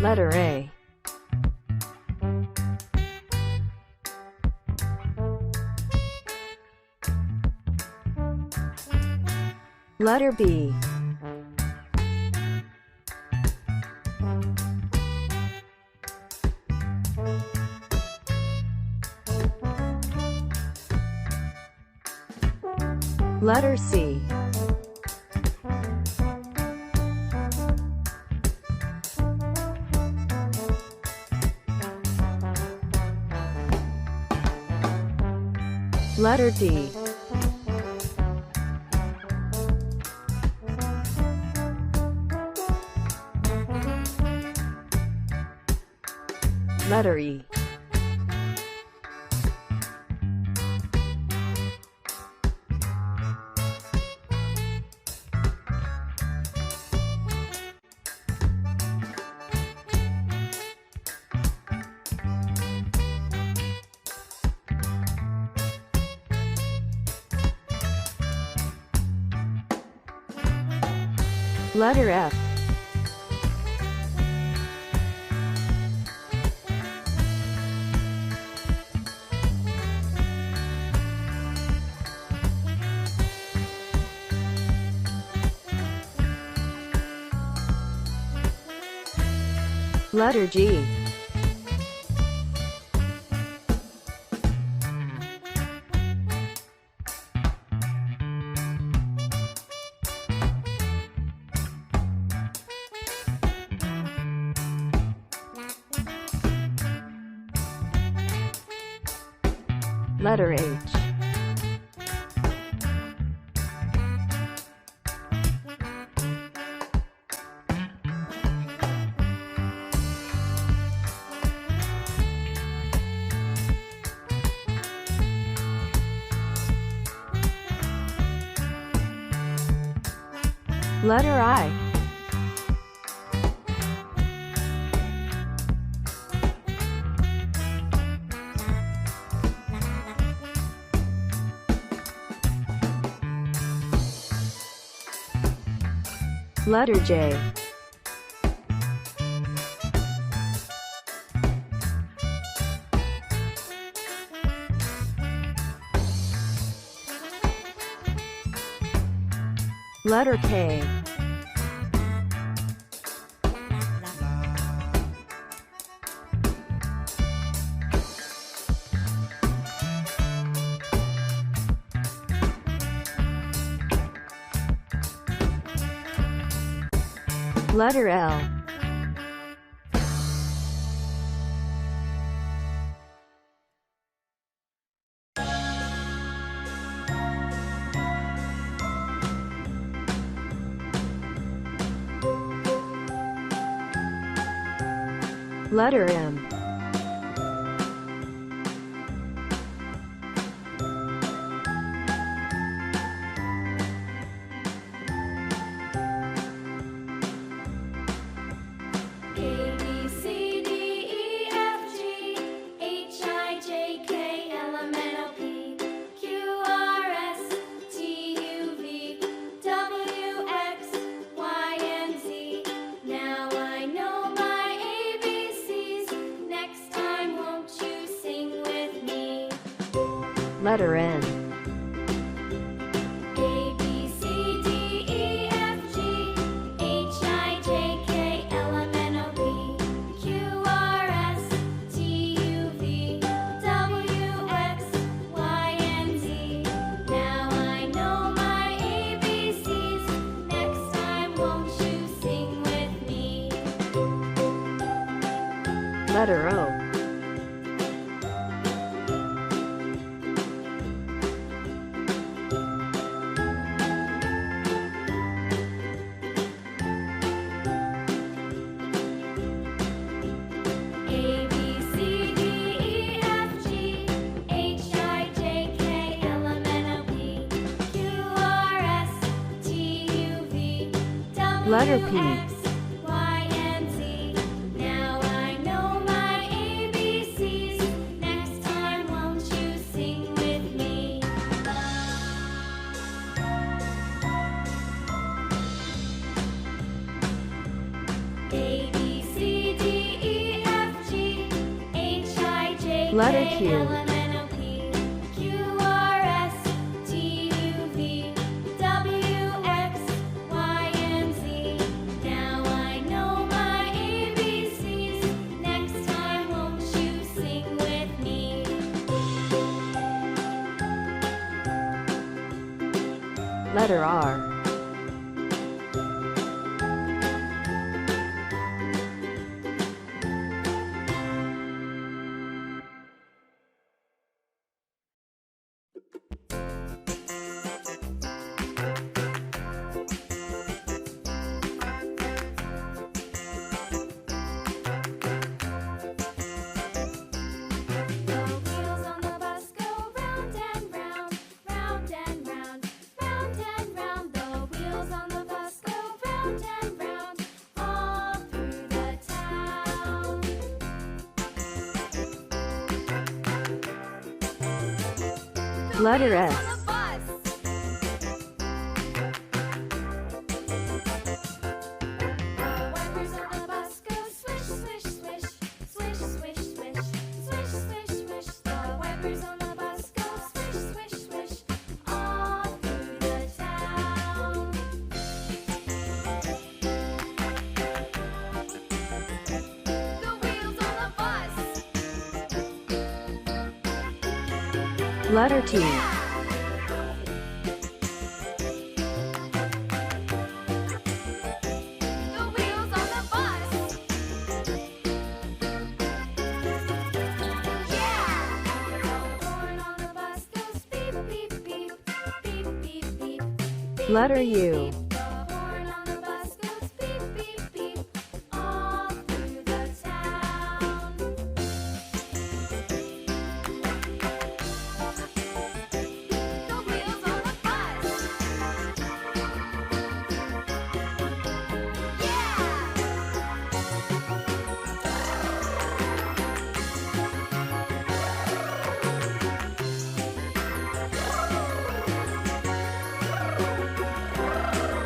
Letter A. Letter B. Letter C. Letter D. Letter E. Letter F. Letter G. Letter H. Letter I. Letter J. Letter K. Letter L. Letter M. Letter N. A, B, C, D, E, F, G, H, I, J, K, L, M, N, O, P, Q, R, S, T, U, V, W, X, Y, and Z. Now I know my ABCs. Next time, won't you sing with me? Letter O. A, B, C, D, E, F, G, H, I, J, K, L, M, N, O, P, Q, R, S, T, U, V, W, Letter P. X, Y, and Z. Now I know my ABCs. Next time, won't you sing with me? A, B, C, D, Letter Q. LMNOP, QRS, TUV, WX, Y, and Z. Now I know my ABCs. Next time, won't you sing with me? Letter R. The wheels on the bus go round and round, round and round, round and round. The wheels on the bus go round and round, all through the town. Letter S. On the bus. The wipers on the bus go swish, swish, swish, swish, swish, swish, swish, swish, swish. The wipers on the bus go swish, swish, swish, all through the town. The wheels on the bus. Letter T. The wheels on the bus. Yeah. The horn on the bus goes beep, beep, beep, beep, beep, beep, beep. Letter beep, U. beep. The horn on the bus goes beep, beep, beep, all through the town. The wheels on the bus.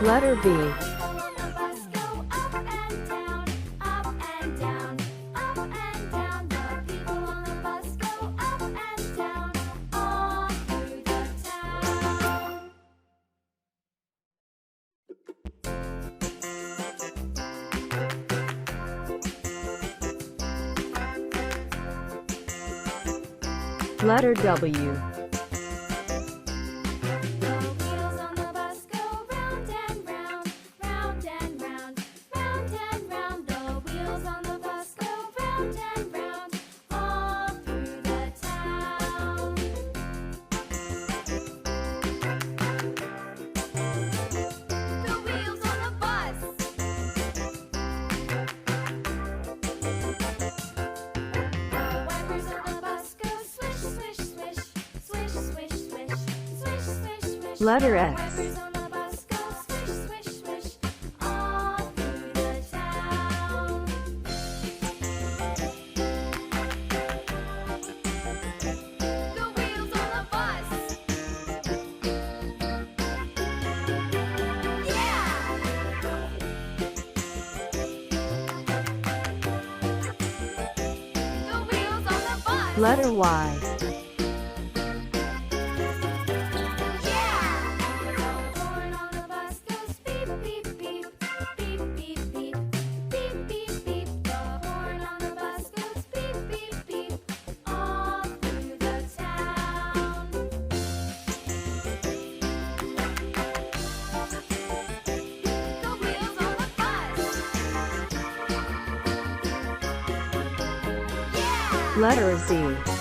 Letter V. On the bus go up and down, up and down, up and down. The people on the bus go up and down, all through the town. Letter W. The wheels on the bus go round and round, round and round, round and round. The wheels on the bus go round and round, all through the town. The wheels on the bus. The wipers on the bus go swish, swish, swish, swish, swish, swish, swish, swish, swish. Letter The X. wipers on the bus go swish, swish, swish, all through the town. The wheels on the bus. Yeah. The wheels on the bus. Letter Y. Yeah. The horn on the bus goes beep, beep, beep, beep, beep, beep, beep, beep, beep. The horn on the bus goes beep, beep, beep, all through the town. The wheels on the bus. Yeah. Letter Z.